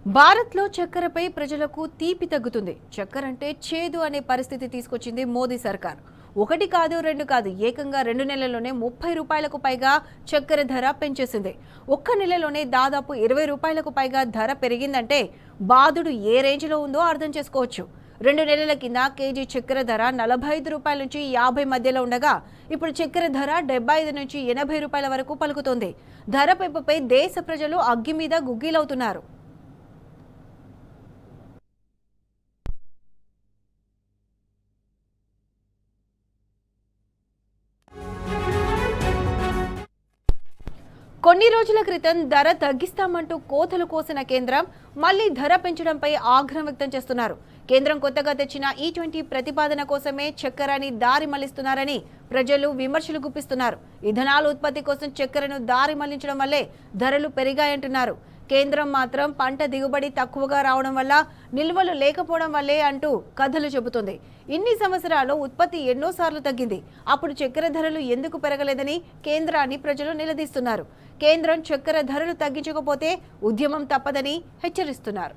భారత్లో చక్కెరపై ప్రజలకు తీపి తగ్గుతుంది. చక్కెర అంటే చేదు అనే పరిస్థితి తీసుకొచ్చింది మోదీ సర్కార్. ఒకటి కాదు, రెండు కాదు, ఏకంగా 2 నెలల్లోనే 30 రూపాయలకు పైగా చక్కెర ధర పెంచేసింది. ఒక్క నెలలోనే దాదాపు 20 రూపాయలకు పైగా ధర పెరిగిందంటే బాధుడు ఏ రేంజ్లో ఉందో అర్థం చేసుకోవచ్చు. 2 నెలల కింద కేజీ చక్కెర ధర 45 రూపాయల నుంచి 50 మధ్యలో ఉండగా ఇప్పుడు చక్కెర ధర 75 నుంచి 80 రూపాయల వరకు పలుకుతోంది. ధర పెంపుపై దేశ ప్రజలు అగ్గి మీద గుగ్గిలవుతున్నారు. కొన్ని రోజుల క్రితం ధర తగ్గిస్తామంటూ కోతలు కోసిన కేంద్రం మళ్లీ ధర పెంచడంపై ఆగ్రహం వ్యక్తం చేస్తున్నారు. కేంద్రం కొత్తగా తెచ్చిన E20 ప్రతిపాదన కోసమే చక్కెరని దారి మళ్లిస్తున్నారని ప్రజలు విమర్శలు గుప్పిస్తున్నారు. ఇథనాల ఉత్పత్తి కోసం చక్కెరను దారి మళ్లించడం వల్లే ధరలు పెరిగాయంటున్నారు. కేంద్రం మాత్రం పంట దిగుబడి తక్కువగా రావడం వల్ల, నిల్వలు లేకపోవడం వల్లే అంటూ కథలు చెబుతుంది. ఇన్ని సంవత్సరాల్లో ఉత్పత్తి ఎన్నోసార్లు తగ్గింది. అప్పుడు చక్కెర ధరలు ఎందుకు పెరగలేదని కేంద్రాన్ని ప్రజలు నిలదీస్తున్నారు. కేంద్రం చక్కెర ధరలు తగ్గించకపోతే ఉద్యమం తప్పదని హెచ్చరిస్తున్నారు.